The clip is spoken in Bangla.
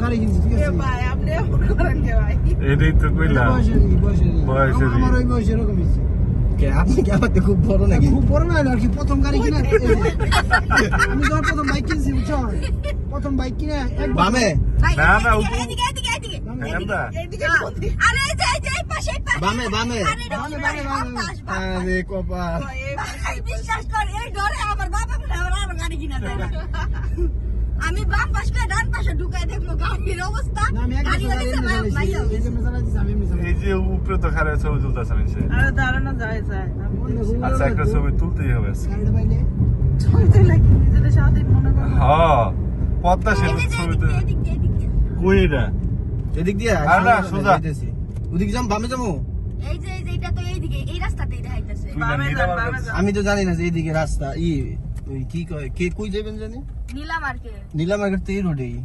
গাড়ি কিনছি, ঠিক আছে? ভাই আপনি এমন করেন কে ভাই? এটাই তো কইলাম বয়সেরই। আমার ওই বয়স এরকম হয়েছে। আপনি কি আমার খুব বড় নাকি? খুব বড় না আর কি, প্রথম গাড়ি কিনা আমি যখন প্রথম বাইক কিনছি, বুঝছো? প্রথম বাইক কিনা একবার বামে না না এদিকে এদিকে এদিকে আমরা এদিকে আরে এই যে এই পাশে এই পাশে বামে বামে আরে আরে কপাল। বিশ্বাস কর এই ডরে আমার বাবা আমার গাড়ি কিনা দেয় না। আমি বাম পাশ করে ডান পাশে ঢুকাই দেখবো গাড়ির অবস্থা। না, আমি একবার গাড়ি হয়েছে চালাইছি, এই যে আমি চালাইছি, আমি এমনি চালাই। এই যে উপরে তো খারাপ ছবি তুলতেছে মানুষে। আরে দাঁড়ানো যায় যায় আচ্ছা একটা ছবি তুলতেই হবে আজকে। গাড়িটা পাইলে চলতে লাগে নিজের সাথে মনে করো হ্যাঁ পদ্মা সেতু ছবি তো এদিকে এদিকে কই এটা এদিক দিয়ে আর না, সোজা। ওদিকে যাম, বামে যাবো। এই যে এটা তো এইদিকে এই রাস্তাতেই দেখাইতেছে। তুই না নিরামার কাছে। আমি তো জানি না যে এইদিকে রাস্তা ওই কি কয় কে কই যাবেন জানি। নীলা মার্কেট নীলা মার্কেট তো এই রোডেই।